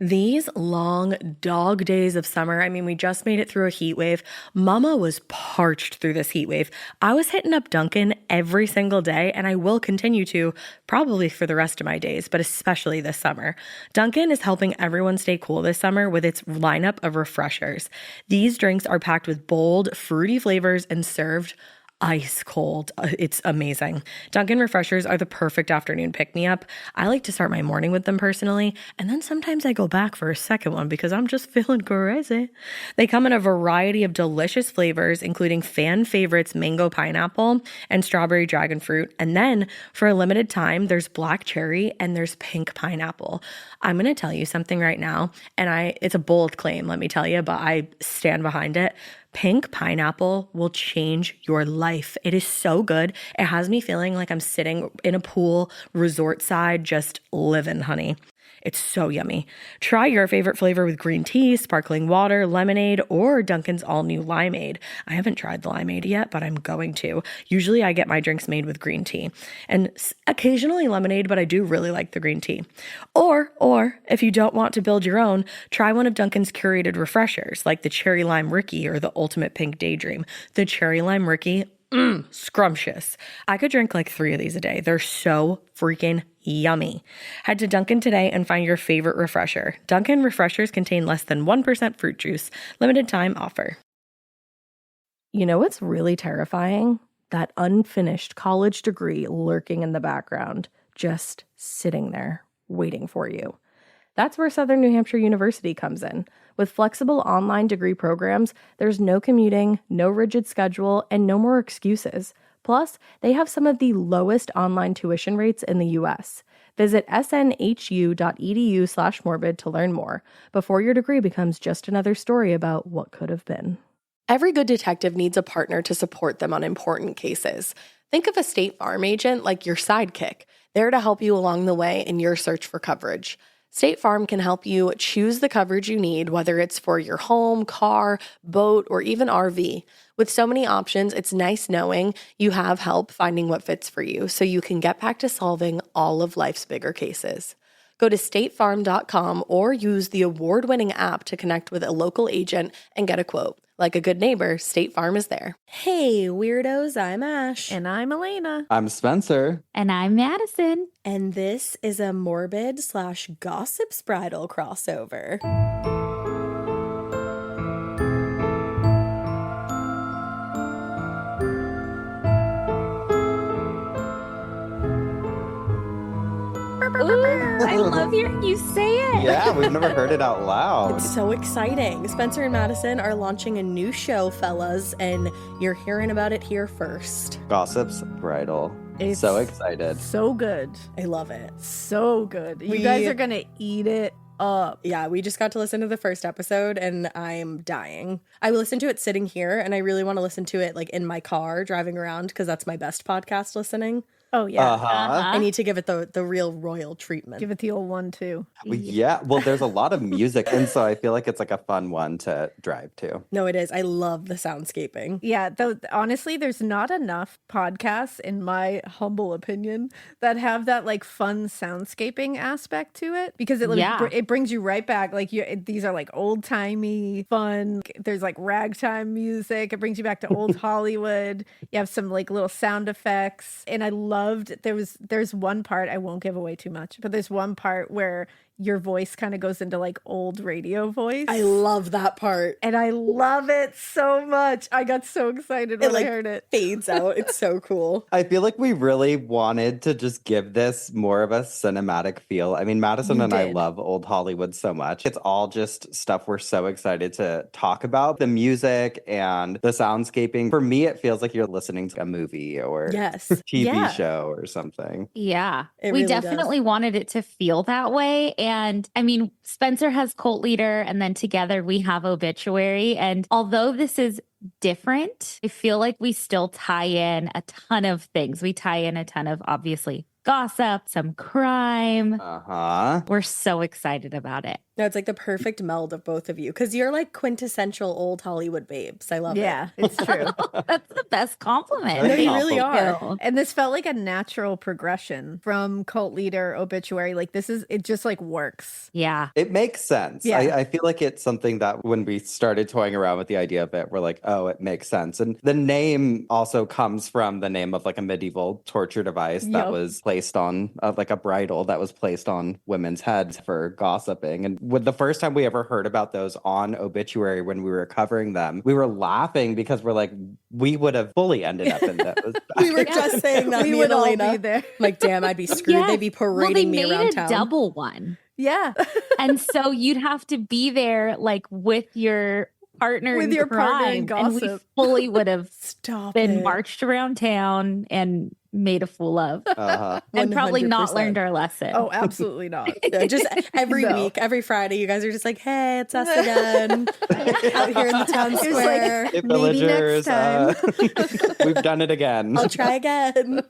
These long dog days of summer, I mean, we just made it through a heat wave. Mama was parched through this heat wave. I was hitting up Dunkin' every single day, and I will continue to probably for the rest of my days, but especially this summer. Dunkin' is helping everyone stay cool this summer with its lineup of refreshers. These drinks are packed with bold, fruity flavors and served ice cold. It's amazing. Dunkin' refreshers are the perfect afternoon pick-me-up. I like to start my morning with them personally, and then sometimes I go back for a second one because I'm just feeling crazy. They come in a variety of delicious flavors, including fan favorites mango pineapple and strawberry dragon fruit. And then for a limited time, there's black cherry and there's pink pineapple. I'm going to tell you something right now, and it's a bold claim, let me tell you, but I stand behind it. Pink pineapple will change your life. It is so good. It has me feeling like I'm sitting in a pool, resort side, just living, honey. It's so yummy. Try your favorite flavor with green tea, sparkling water, lemonade, or Dunkin's all-new limeade. I haven't tried the limeade yet, but I'm going to. Usually I get my drinks made with green tea and occasionally lemonade, but I do really like the green tea. Or if you don't want to build your own, try one of Dunkin's curated refreshers like the Cherry Lime Ricky or the Ultimate Pink Daydream. The Cherry Lime Ricky, scrumptious. I could drink like 3 of these a day. They're so freaking yummy. Head to Dunkin' today and find your favorite refresher. Dunkin' refreshers contain less than 1% fruit juice. Limited time offer. You know what's really terrifying? That unfinished college degree lurking in the background, just sitting there waiting for you. That's where Southern New Hampshire University comes in. With flexible online degree programs, there's no commuting, no rigid schedule, and no more excuses. Plus, they have some of the lowest online tuition rates in the U.S. Visit snhu.edu/morbid to learn more before your degree becomes just another story about what could have been. Every good detective needs a partner to support them on important cases. Think of a State Farm agent like your sidekick, there to help you along the way in your search for coverage. State Farm can help you choose the coverage you need, whether it's for your home, car, boat, or even RV. With so many options, it's nice knowing you have help finding what fits for you so you can get back to solving all of life's bigger cases. Go to statefarm.com or use the award-winning app to connect with a local agent and get a quote. Like a good neighbor, State Farm is there. Hey, weirdos, I'm Ash. And I'm Alaina. I'm Spencer. And I'm Madison. And this is a morbid/gossips bridal crossover. Ooh, I love hearing you say it. Yeah, we've never heard it out loud. It's so exciting. Spencer and Madison are launching a new show, fellas, and you're hearing about it here first. Gossips Bridle. It's so excited. So good. I love it. So good. You guys are going to eat it up. Yeah, we just got to listen to the first episode and I'm dying. I listened to it sitting here and I really want to listen to it like in my car driving around because that's my best podcast listening. Oh, yeah. I need to give it the real royal treatment. Give it the old one, too. Well, there's a lot of music, and so I feel like it's like a fun one to drive to. No, it is. I love the soundscaping. Yeah, though, honestly, there's not enough podcasts, in my humble opinion, that have that like fun soundscaping aspect to it because it brings you right back. Like these are like old timey fun. There's like ragtime music. It brings you back to old Hollywood. You have some like little sound effects, and I loved there's one part, I won't give away too much, but there's one part where your voice kind of goes into like old radio voice. I love that part. And I love it so much. I got so excited when I heard it. Fades out. It's so cool. I feel like we really wanted to just give this more of a cinematic feel. I mean, Madison and I love old Hollywood so much. It's all just stuff we're so excited to talk about. The music and the soundscaping. For me, it feels like you're listening to a movie or TV show or something. Yeah. We really definitely wanted it to feel that way. And I mean, Spencer has Cult Leader, and then together we have Obituary. And although this is different, I feel like we still tie in a ton of things. We tie in a ton of, obviously, gossip, some crime. Uh-huh. We're so excited about it. No, it's like the perfect meld of both of you because you're like quintessential old Hollywood babes. I love it. Yeah, it's true. That's the best compliment. No, you Thank really you. are. And this felt like a natural progression from cult leader obituary. Like it just like works. Yeah. It makes sense. Yeah. I feel like it's something that when we started toying around with the idea of it, we're like, oh, it makes sense. And the name also comes from the name of like a medieval torture device that was placed on like a bridle that was placed on women's heads for gossiping. And with the first time we ever heard about those on obituary when we were covering them, we were laughing because we're like, we would have fully ended up in those. We were just saying that. We me would and all Alaina. be there. Like, damn, I'd be screwed. They'd be parading me around town. Double one. Yeah. And so you'd have to be there like with your partner With in your partner crime, in gossip. and we fully would have Stop been it. marched around town and made a fool of. And probably not 100%. learned our lesson. Oh, absolutely not. Yeah, just every No. week, every Friday, you guys are just like, hey, it's us again. Out here in the town It's like- square. Hey, Maybe next villagers, we've done it again. I'll try again.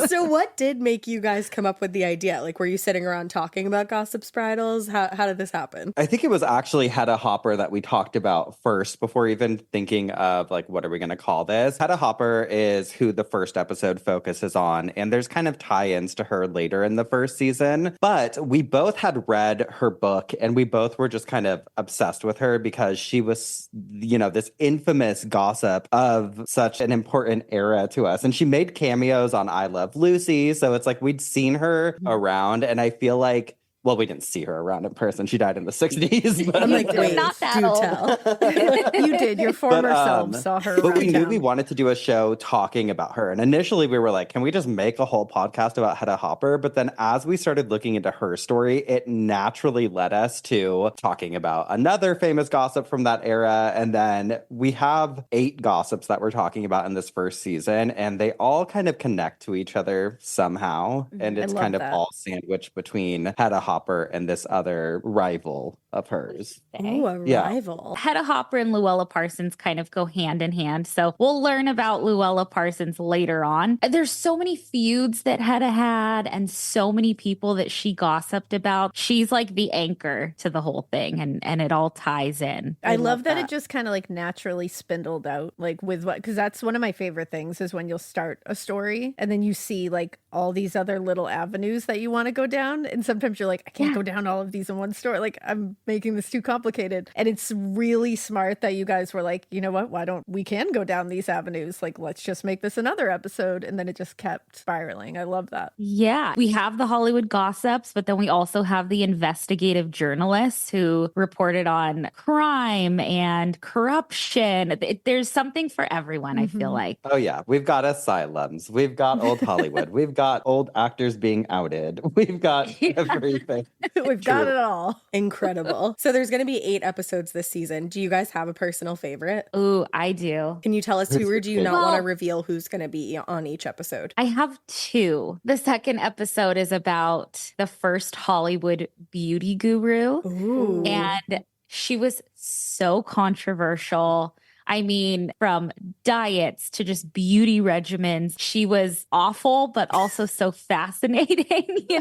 So what did make you guys come up with the idea? Like, were you sitting around talking about gossip bridles? How did this happen? I think it was actually Hedda Hopper that we talked about first before even thinking of like, what are we going to call this? Hedda Hopper is who the first episode focuses on, and there's kind of tie-ins to her later in the first season. But we both had read her book, and we both were just kind of obsessed with her because she was, this infamous gossip of such an important era to us. And she made cameos on I Love Lucy, so it's like we'd seen her around, and I feel like, well, we didn't see her around in person. She died in the 60s. But I'm like, wait, Not that do old. tell. You did. Your former self saw her. But we around knew town. we wanted to do a show talking about her. And initially we were like, can we just make a whole podcast about Hedda Hopper? But then as we started looking into her story, it naturally led us to talking about another famous gossip from that era. And then we have 8 gossips that we're talking about in this first season, and they all kind of connect to each other somehow. And I it's love kind of that. all sandwiched between Hedda Hopper and this other rival of hers. Ooh, a Yeah. rival. Hedda Hopper and Luella Parsons kind of go hand in hand. So we'll learn about Luella Parsons later on. There's so many feuds that Hedda had and so many people that she gossiped about. She's like the anchor to the whole thing, and it all ties in. I love that it just kind of like naturally spindled out, like with what, because that's one of my favorite things is when you'll start a story and then you see like all these other little avenues that you want to go down. And sometimes you're like, I can't go down all of these in one story. Like, I'm making this too complicated. And it's really smart that you guys were like, you know what? We can go down these avenues. Like, let's just make this another episode. And then it just kept spiraling. I love that. Yeah. We have the Hollywood gossips, but then we also have the investigative journalists who reported on crime and corruption. There's something for everyone, I feel like. Oh, yeah. We've got asylums. We've got old Hollywood. We've got old actors being outed. We've got everything. We've got it all. Incredible. So there's going to be 8 episodes this season. Do you guys have a personal favorite? Ooh, I do. Can you tell us who, or do you not Well- want to reveal who's going to be on each episode? I have 2. The second episode is about the first Hollywood beauty guru. Ooh. And she was so controversial. I mean, from diets to just beauty regimens, she was awful, but also so fascinating,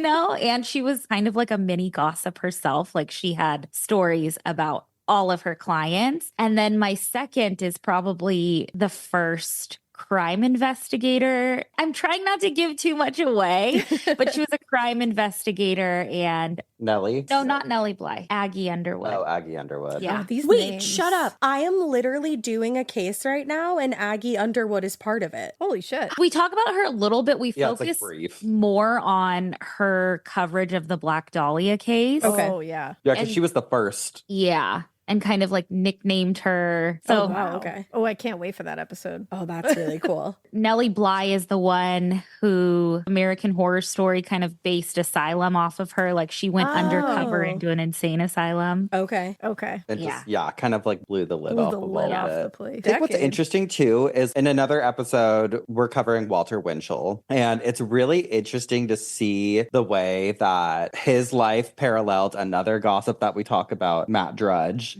And she was kind of like a mini gossip herself. Like, she had stories about all of her clients. And then my second is probably the first crime investigator. I'm trying not to give too much away, but she was a crime investigator, and Nellie? no, not Nellie Bly, Aggie Underwood. Oh, Aggie Underwood. Yeah. Oh, these Wait, names. shut up. I am literally doing a case right now, and Aggie Underwood is part of it. Holy shit. We talk about her a little bit. We Yeah, it's like focus brief. more on her coverage of the Black Dahlia case. Okay. Oh, yeah. Yeah, because And- she was the first. Yeah. And kind of like nicknamed her. So Oh, wow. Okay. Oh, I can't wait for that episode. Oh, that's really cool. Nellie Bly is the one who American Horror Story kind of based Asylum off of her. Like, she went undercover Oh. into an insane asylum. Okay. Okay. And Yeah. just, yeah, kind of like blew the lid Blew off the of lid all off of the it. place. I think what's Decade. interesting too is in another episode, we're covering Walter Winchell. And it's really interesting to see the way that his life paralleled another gossip that we talk about, Matt Drudge.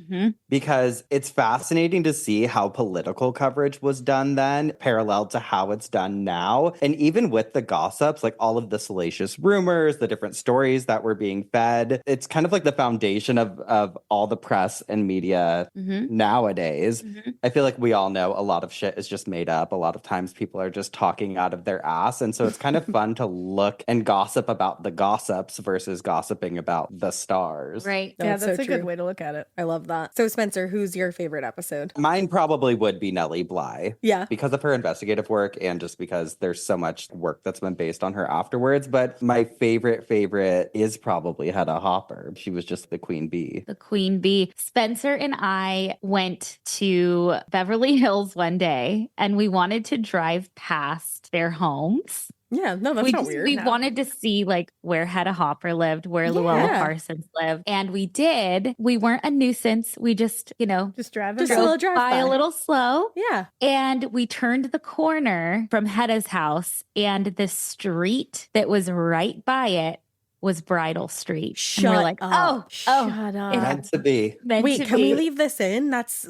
because it's fascinating to see how political coverage was done then, parallel to how it's done now. And even with the gossips, like all of the salacious rumors, the different stories that were being fed, it's kind of like the foundation of all the press and media nowadays. I feel like we all know a lot of shit is just made up. A lot of times people are just talking out of their ass. And so it's kind of fun to look and gossip about the gossips versus gossiping about the stars. Right. Yeah, that's so a true. good way to look at it. I love that. So Spencer, who's your favorite episode? Mine probably would be Nellie Bly. Yeah. Because of her investigative work and just because there's so much work that's been based on her afterwards. But my favorite is probably Hedda Hopper. She was just the queen bee. The queen bee. Spencer and I went to Beverly Hills one day and we wanted to drive past their homes. Yeah, no, that's not weird. We wanted to see like where Hedda Hopper lived, where Llewellyn Parsons lived. And we did. We weren't a nuisance. We just, just drove a little drive by. A little slow. Yeah. And we turned the corner from Hedda's house and the street that was right by it was Bridle Street. Shut and we're like, up. Shut up. Meant to be. Wait, can we leave this in? That's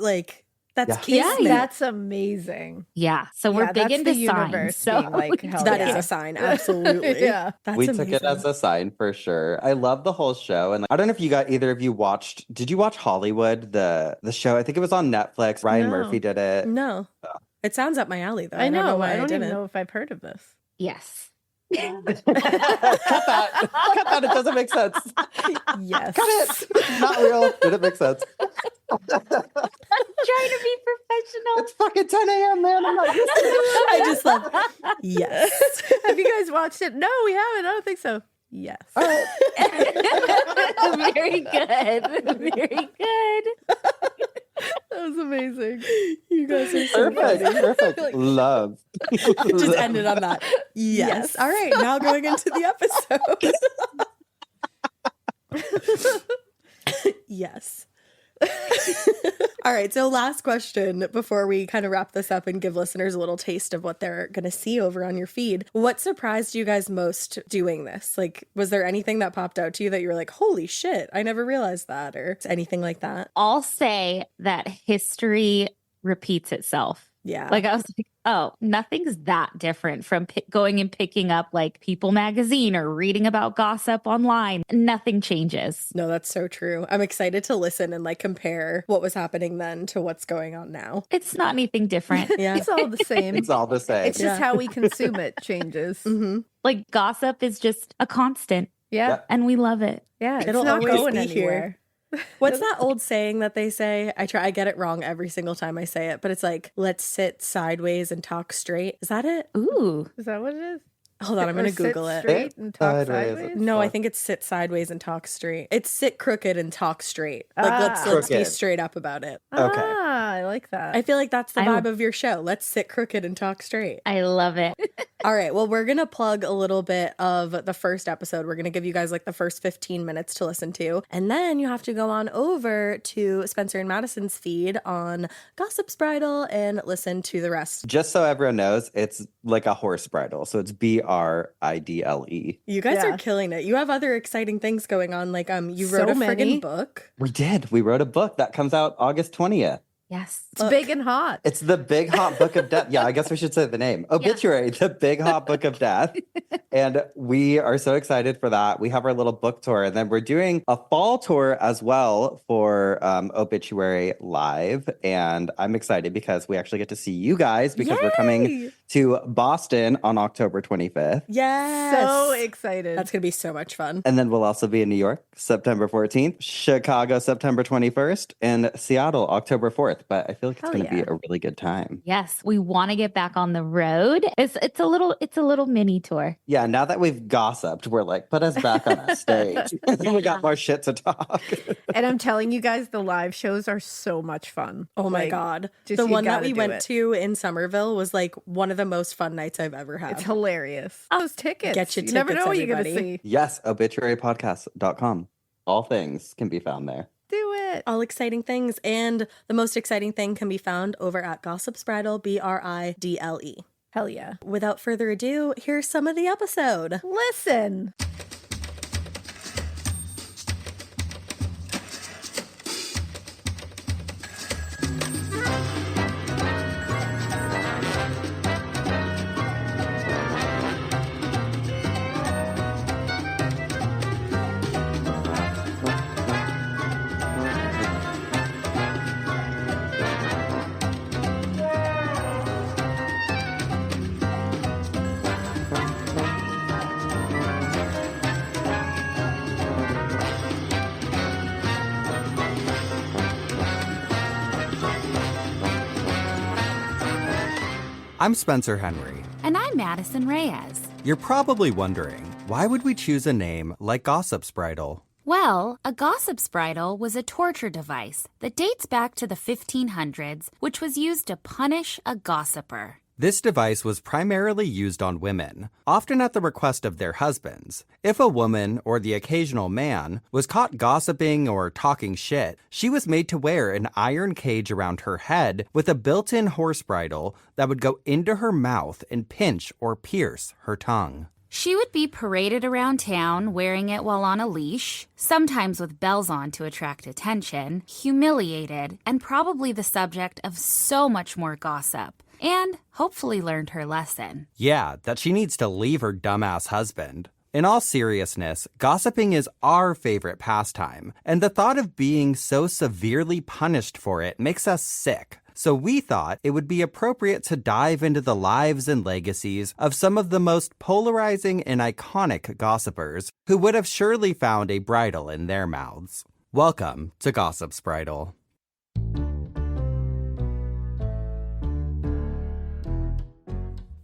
kismet. Yeah. That's amazing. Yeah. So we're big into the universe signs. So being like, hell that yeah. is a sign. Absolutely. Yeah. That's we amazing. took it as a sign for sure. I love the whole show. And I don't know if either of you watched, did you watch Hollywood, the show? I think it was on Netflix. Ryan Murphy did it. No. It sounds up my alley though. I know. don't know why I don't didn't. even know if I've heard of this. Yes. Cut that. Cut that. It doesn't make sense. Yes. Cut it. Not real. Didn't make sense. I'm trying to be professional. It's fucking 10 a.m., man. I'm not used to it. I just love yes. Have you guys watched it? No, we haven't. I don't think so. Yes. Very good. Very good. That was amazing. You guys are so Perfect. funny. Perfect. Love. Just ended on that. Yes. All right. Now going into the episode. Yes. All right. So last question before we kind of wrap this up and give listeners a little taste of what they're going to see over on your feed. What surprised you guys most doing this? Like, was there anything that popped out to you that you were like, holy shit, I never realized that, or anything like that? I'll say that history repeats itself. Yeah. Like I was like, oh, nothing's that different from going and picking up like People magazine or reading about gossip online. Nothing changes. No, that's so true. I'm excited to listen and like compare what was happening then to what's going on now. It's not anything different. Yeah. It's all the same. It's all the same. It's just how we consume it changes. Mm-hmm. Like gossip is just a constant Yeah. and we love it. Yeah. It's It'll not always going be anywhere. here. What's that old saying that they say? I get it wrong every single time I say it, but it's like, let's sit sideways and talk straight. Is that it? Ooh. Is that what it is? Hold on, I'm going to Or sit Google it. straight and talk Sideways. sideways? No, I think it's sit sideways and talk straight. It's sit crooked and talk straight. Like let's be Crooked. straight up about it. Okay. Ah, I like that. I feel like that's the I- vibe of your show. Let's sit crooked and talk straight. I love it. All right. Well, we're going to plug a little bit of the first episode. We're going to give you guys like the first 15 minutes to listen to. And then you have to go on over to Spencer and Madison's feed on Gossip's Bridle and listen to the rest. Just so everyone knows, it's like a horse bridle. So it's Bridle. You guys Yeah. are killing it. You have other exciting things going on. Like you So wrote a many. friggin' book. We did. We wrote a book that comes out August 20th. Yes. It's big and hot. It's the Big Hot Book of Death. Yeah, I guess we should say the name. Obituary, the Big Hot Book of Death. And we are so excited for that. We have our little book tour, and then we're doing a fall tour as well for Obituary Live. And I'm excited because we actually get to see you guys because we're coming Yay! to Boston on October 25th. Yes. So excited. That's going to be so much fun. And then we'll also be in New York, September 14th, Chicago, September 21st, and Seattle, October 4th. But I feel like it's Hell going to be yeah. a really good time. Yes. We want to get back on the road. It's a little mini tour. Yeah, now that we've gossiped, we're like, put us back on a stage. We got more shit to talk. And I'm telling you guys, the live shows are so much fun. Oh my Like, God. just The you one that gotta we do went it. to in Somerville was like one of the most fun nights I've ever had. It's hilarious. Those tickets. Get your you never tickets, know what you're going to everybody. see. Yes, obituarypodcast.com. All things can be found there. Do it. All exciting things. And the most exciting thing can be found over at Gossip's Bridle, Bridle. Hell yeah. Without further ado, here's some of the episode. Listen. I'm Spencer Henry. And I'm Madison Reyes. You're probably wondering, why would we choose a name like Gossip's Bridle? Well, a gossip's bridle was a torture device that dates back to the 1500s, which was used to punish a gossiper. This device was primarily used on women, often at the request of their husbands. If a woman, or the occasional man, was caught gossiping or talking shit, she was made to wear an iron cage around her head with a built-in horse bridle that would go into her mouth and pinch or pierce her tongue. She would be paraded around town wearing it while on a leash, sometimes with bells on to attract attention, humiliated, and probably the subject of so much more gossip. And hopefully learned her lesson. Yeah, that she needs to leave her dumbass husband. In all seriousness, gossiping is our favorite pastime, and the thought of being so severely punished for it makes us sick. So we thought it would be appropriate to dive into the lives and legacies of some of the most polarizing and iconic gossipers who would have surely found a bridle in their mouths. Welcome to Gossip's Bridle.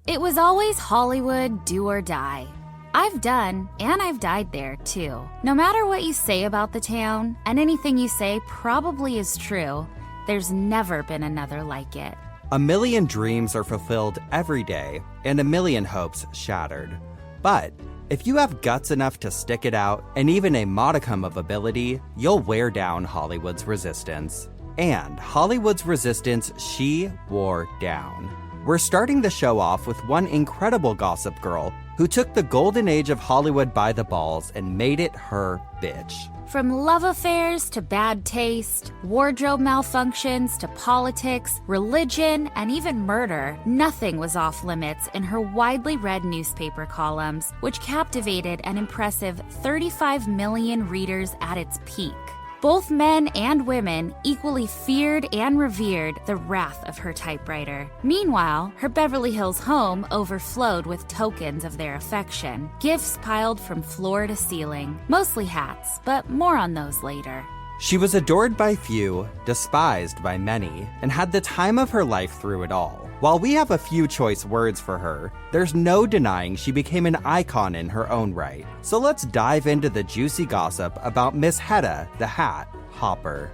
It was always Hollywood, do or die. I've done, and I've died there, too. No matter what you say about the town, and anything you say probably is true, there's never been another like it. A million dreams are fulfilled every day, and a million hopes shattered. But if you have guts enough to stick it out, and even a modicum of ability, you'll wear down Hollywood's resistance. And Hollywood's resistance she wore down. We're starting the show off with one incredible gossip girl who took the golden age of Hollywood by the balls and made it her bitch. From love affairs to bad taste, wardrobe malfunctions to politics, religion, and even murder, nothing was off limits in her widely read newspaper columns, which captivated an impressive 35 million readers at its peak. Both men and women equally feared and revered the wrath of her typewriter. Meanwhile, her Beverly Hills home overflowed with tokens of their affection. Gifts piled from floor to ceiling, mostly hats, but more on those later. She was adored by few, despised by many, and had the time of her life through it all. While we have a few choice words for her, there's no denying she became an icon in her own right. So let's dive into the juicy gossip about Miss Hedda the Hat Hopper.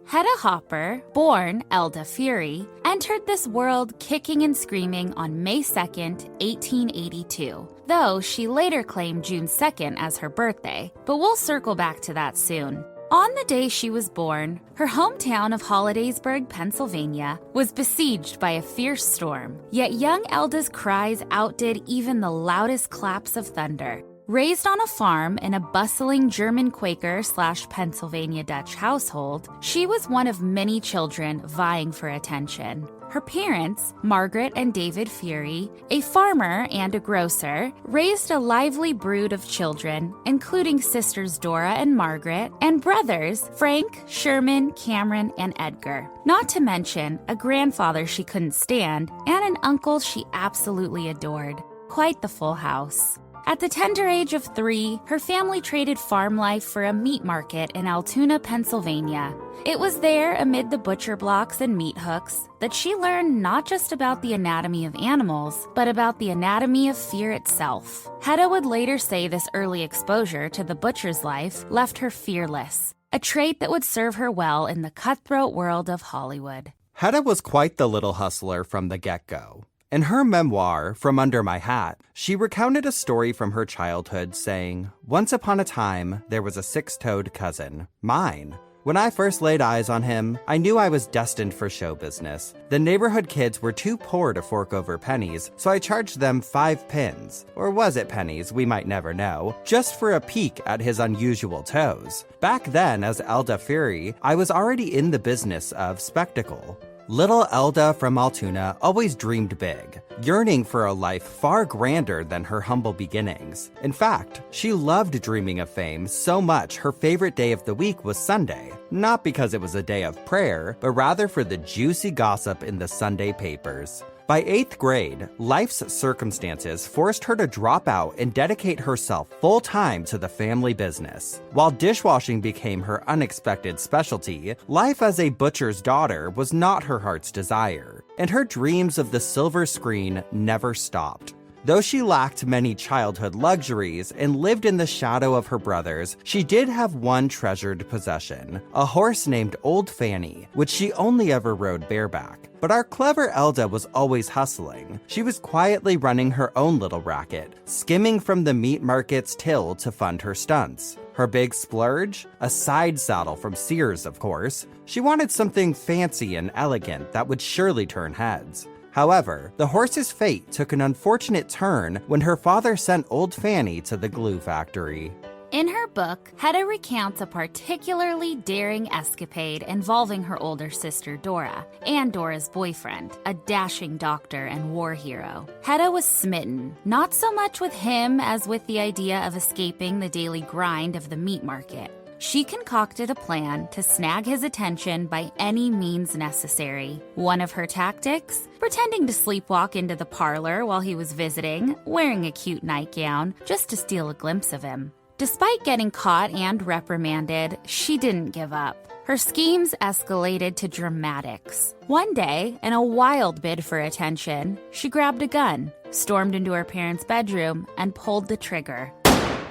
Hedda Hopper, born Elda Fury, entered this world kicking and screaming on May 2nd, 1882, though she later claimed June 2nd as her birthday, but we'll circle back to that soon. On the day she was born, her hometown of Hollidaysburg, Pennsylvania, was besieged by a fierce storm, yet young Elda's cries outdid even the loudest claps of thunder. Raised on a farm in a bustling German Quaker/Pennsylvania Dutch household, she was one of many children vying for attention. Her parents, Margaret and David Fury, a farmer and a grocer, raised a lively brood of children, including sisters Dora and Margaret, and brothers Frank, Sherman, Cameron, and Edgar. Not to mention a grandfather she couldn't stand and an uncle she absolutely adored. Quite the full house. At the tender age of 3, her family traded farm life for a meat market in Altoona, Pennsylvania. It was there, amid the butcher blocks and meat hooks, that she learned not just about the anatomy of animals, but about the anatomy of fear itself. Hedda would later say this early exposure to the butcher's life left her fearless, a trait that would serve her well in the cutthroat world of Hollywood. Hedda was quite the little hustler from the get-go. In her memoir, From Under My Hat, she recounted a story from her childhood saying, "Once upon a time, there was a 6-toed cousin, mine. When I first laid eyes on him, I knew I was destined for show business. The neighborhood kids were too poor to fork over pennies, so I charged them 5 pins, or was it pennies, we might never know, just for a peek at his unusual toes. Back then, as Elda Fury, I was already in the business of spectacle." Little Elda from Altoona always dreamed big, yearning for a life far grander than her humble beginnings. In fact, she loved dreaming of fame so much her favorite day of the week was Sunday, not because it was a day of prayer, but rather for the juicy gossip in the Sunday papers. By 8th grade, life's circumstances forced her to drop out and dedicate herself full-time to the family business. While dishwashing became her unexpected specialty, life as a butcher's daughter was not her heart's desire, and her dreams of the silver screen never stopped. Though she lacked many childhood luxuries and lived in the shadow of her brothers, she did have one treasured possession, a horse named Old Fanny, which she only ever rode bareback. But our clever Elda was always hustling. She was quietly running her own little racket, skimming from the meat market's till to fund her stunts. Her big splurge? A side saddle from Sears, of course. She wanted something fancy and elegant that would surely turn heads. However, the horse's fate took an unfortunate turn when her father sent Old Fanny to the glue factory. In her book, Hedda recounts a particularly daring escapade involving her older sister Dora and Dora's boyfriend, a dashing doctor and war hero. Hedda was smitten, not so much with him as with the idea of escaping the daily grind of the meat market. She concocted a plan to snag his attention by any means necessary. One of her tactics? Pretending to sleepwalk into the parlor while he was visiting, wearing a cute nightgown, just to steal a glimpse of him. Despite getting caught and reprimanded, she didn't give up. Her schemes escalated to dramatics. One day, in a wild bid for attention, she grabbed a gun, stormed into her parents' bedroom, and pulled the trigger,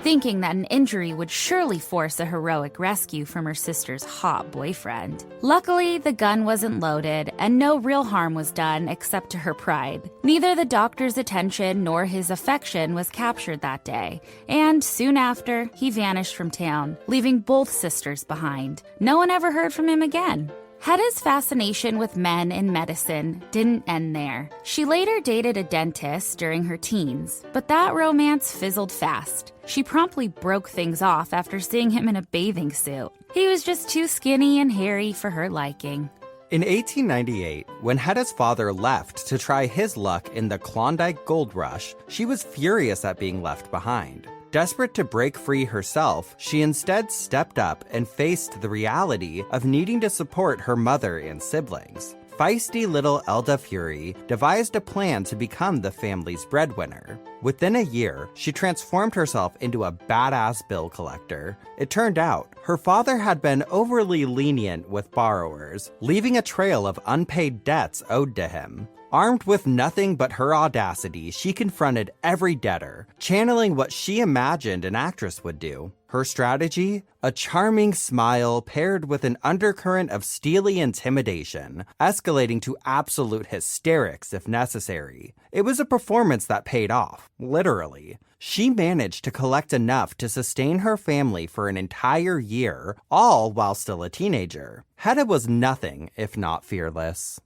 thinking that an injury would surely force a heroic rescue from her sister's hot boyfriend. Luckily, the gun wasn't loaded, and no real harm was done except to her pride. Neither the doctor's attention nor his affection was captured that day, and soon after, he vanished from town, leaving both sisters behind. No one ever heard from him again. Hedda's fascination with men in medicine didn't end there. She later dated a dentist during her teens, but that romance fizzled fast. She promptly broke things off after seeing him in a bathing suit. He was just too skinny and hairy for her liking. In 1898, when Hedda's father left to try his luck in the Klondike Gold Rush, she was furious at being left behind. Desperate to break free herself, she instead stepped up and faced the reality of needing to support her mother and siblings. Feisty little Elda Fury devised a plan to become the family's breadwinner. Within a year, she transformed herself into a badass bill collector. It turned out, her father had been overly lenient with borrowers, leaving a trail of unpaid debts owed to him. Armed with nothing but her audacity, she confronted every debtor, channeling what she imagined an actress would do. Her strategy? A charming smile paired with an undercurrent of steely intimidation, escalating to absolute hysterics if necessary. It was a performance that paid off, literally. She managed to collect enough to sustain her family for an entire year, all while still a teenager. Hedda was nothing if not fearless.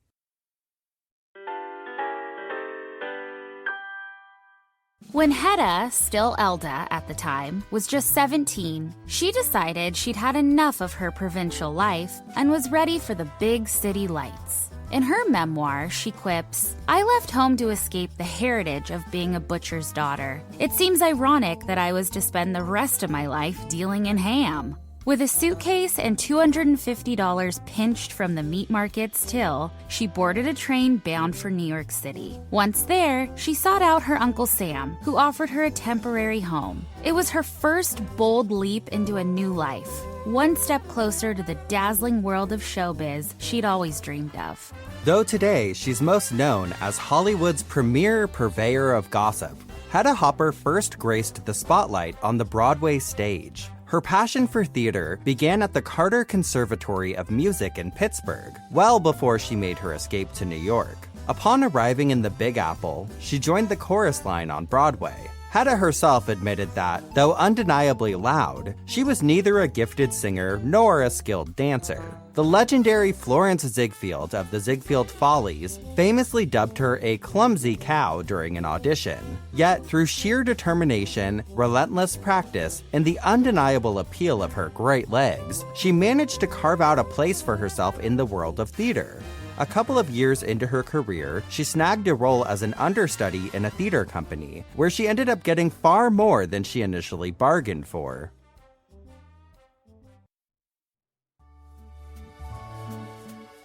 When Hedda, still Elda at the time, was just 17, she decided she'd had enough of her provincial life and was ready for the big city lights. In her memoir, she quips, "I left home to escape the heritage of being a butcher's daughter. It seems ironic that I was to spend the rest of my life dealing in ham." With a suitcase and $250 pinched from the meat market's till, she boarded a train bound for New York City. Once there, she sought out her Uncle Sam, who offered her a temporary home. It was her first bold leap into a new life, one step closer to the dazzling world of showbiz she'd always dreamed of. Though today she's most known as Hollywood's premier purveyor of gossip, Hedda Hopper first graced the spotlight on the Broadway stage. Her passion for theater began at the Carter Conservatory of Music in Pittsburgh, well before she made her escape to New York. Upon arriving in the Big Apple, she joined the chorus line on Broadway. Hedda herself admitted that, though undeniably loud, she was neither a gifted singer nor a skilled dancer. The legendary Florence Ziegfeld of the Ziegfeld Follies famously dubbed her a clumsy cow during an audition. Yet, through sheer determination, relentless practice, and the undeniable appeal of her great legs, she managed to carve out a place for herself in the world of theater. A couple of years into her career, she snagged a role as an understudy in a theater company, where she ended up getting far more than she initially bargained for.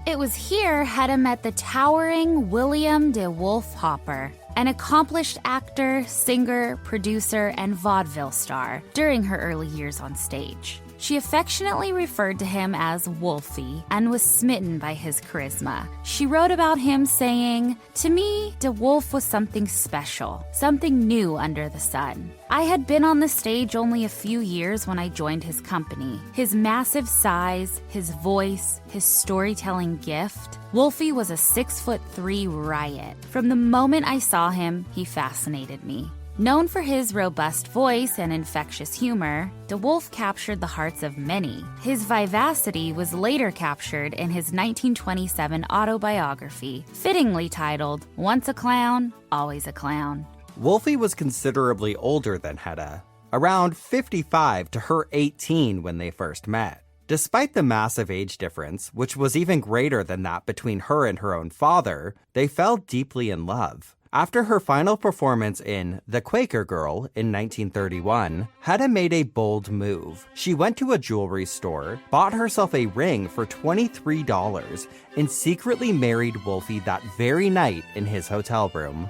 It was here Hedda met the towering William de Wolf Hopper, an accomplished actor, singer, producer, and vaudeville star during her early years on stage. She affectionately referred to him as Wolfie and was smitten by his charisma. She wrote about him saying, "To me, De Wolf was something special, something new under the sun. I had been on the stage only a few years when I joined his company. His massive size, his voice, his storytelling gift. Wolfie was a 6'3" riot. From the moment I saw him, he fascinated me." Known for his robust voice and infectious humor, De Wolf captured the hearts of many. His vivacity was later captured in his 1927 autobiography, fittingly titled, "Once a Clown, Always a Clown." Wolfie was considerably older than Hedda, around 55 to her 18 when they first met. Despite the massive age difference, which was even greater than that between her and her own father, they fell deeply in love. After her final performance in The Quaker Girl in 1931, Hedda made a bold move. She went to a jewelry store, bought herself a ring for $23, and secretly married Wolfie that very night in his hotel room.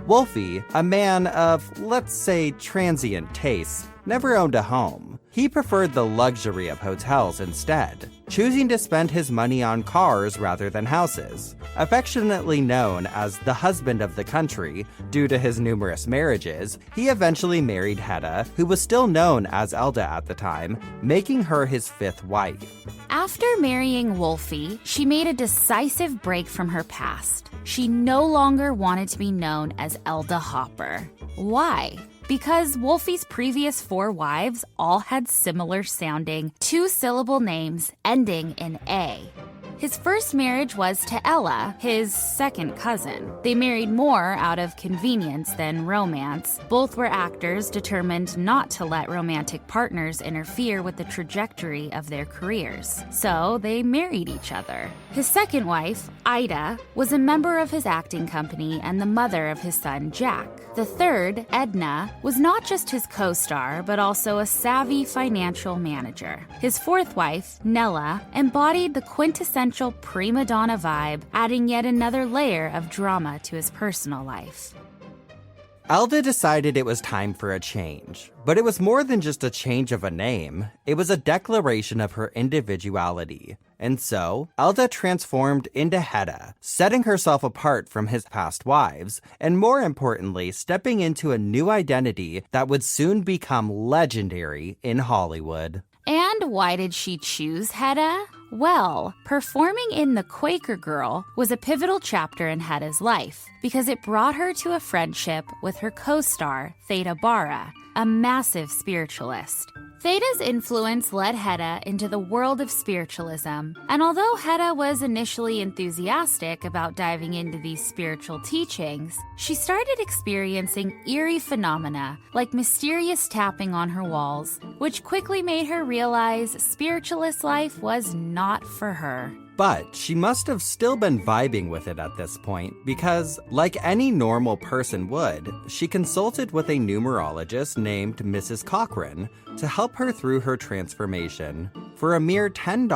Wolfie, a man of, let's say, transient tastes, never owned a home. He preferred the luxury of hotels instead, choosing to spend his money on cars rather than houses. Affectionately known as the husband of the country due to his numerous marriages, he eventually married Hedda, who was still known as Elda at the time, making her his fifth wife. After marrying Wolfie, she made a decisive break from her past. She no longer wanted to be known as Elda Hopper. Why? Because Wolfie's previous 4 wives all had similar sounding 2-syllable names ending in A. His first marriage was to Ella, his second cousin. They married more out of convenience than romance. Both were actors determined not to let romantic partners interfere with the trajectory of their careers. So they married each other. His second wife, Ida, was a member of his acting company and the mother of his son, Jack. The third, Edna, was not just his co-star, but also a savvy financial manager. His fourth wife, Nella, embodied the quintessential prima donna vibe, adding yet another layer of drama to his personal life. Elda decided it was time for a change, but it was more than just a change of a name. It was a declaration of her individuality. And so, Elda transformed into Hedda, setting herself apart from his past wives, and more importantly, stepping into a new identity that would soon become legendary in Hollywood. And why did she choose Hedda? Well, performing in The Quaker Girl was a pivotal chapter in Hedda's life because it brought her to a friendship with her co-star, Theda Bara, a massive spiritualist. Theda's influence led Hedda into the world of spiritualism, and although Hedda was initially enthusiastic about diving into these spiritual teachings, she started experiencing eerie phenomena like mysterious tapping on her walls, which quickly made her realize spiritualist life was not for her. But she must have still been vibing with it at this point because, like any normal person would, she consulted with a numerologist named Mrs. Cochrane to help her through her transformation. For a mere $10,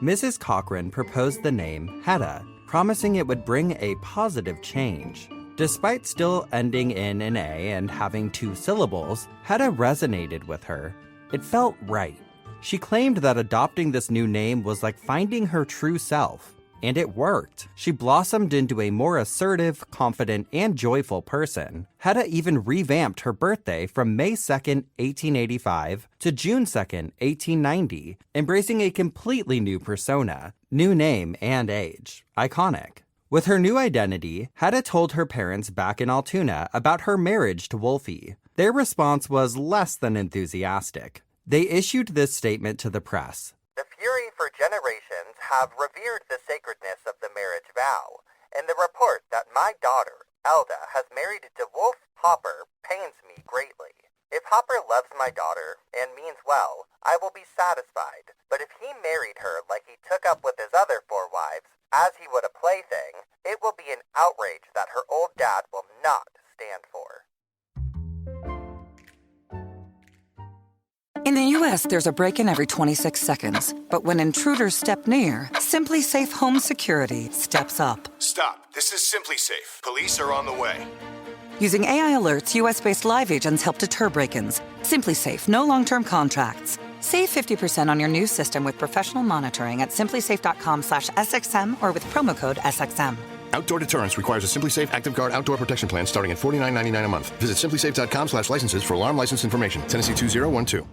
Mrs. Cochrane proposed the name Hedda, promising it would bring a positive change. Despite still ending in an A and having 2 syllables, Hedda resonated with her. It felt right. She claimed that adopting this new name was like finding her true self. And it worked. She blossomed into a more assertive, confident, and joyful person. Hedda even revamped her birthday from May 2nd, 1885 to June 2nd, 1890, embracing a completely new persona, new name, and age. Iconic. With her new identity, Hedda told her parents back in Altoona about her marriage to Wolfie. Their response was less than enthusiastic. They issued this statement to the press. The Fury for generations have revered the sacredness of the marriage vow, and the report that my daughter, Elda, has married De Wolf Hopper pains me greatly. If Hopper loves my daughter and means well, I will be satisfied, but if he married her like he took up with his other 4 wives, as he would a plaything, it will be an outrage that her old dad will not stand for. And then you U.S., there's a break-in every 26 seconds. But when intruders step near, Simply Safe Home Security steps up. Stop. This is Simply Safe. Police are on the way. Using AI alerts, U.S.-based live agents help deter break-ins. Simply Safe, no long-term contracts. Save 50% on your new system with professional monitoring at simplysafe.com/SXM or with promo code SXM. Outdoor deterrence requires a Simply Safe Active Guard outdoor protection plan starting at $49.99 a month. Visit simplysafe.com/licenses for alarm license information. Tennessee 2012.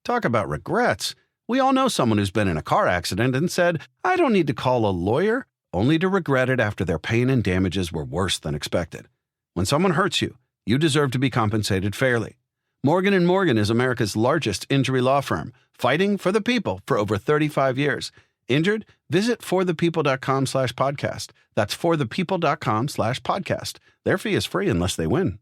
Talk about regrets. We all know someone who's been in a car accident and said, I don't need to call a lawyer, only to regret it after their pain and damages were worse than expected. When someone hurts you, you deserve to be compensated fairly. Morgan & Morgan is America's largest injury law firm, fighting for the people for over 35 years. Injured? Visit forthepeople.com/podcast. That's forthepeople.com/podcast. Their fee is free unless they win.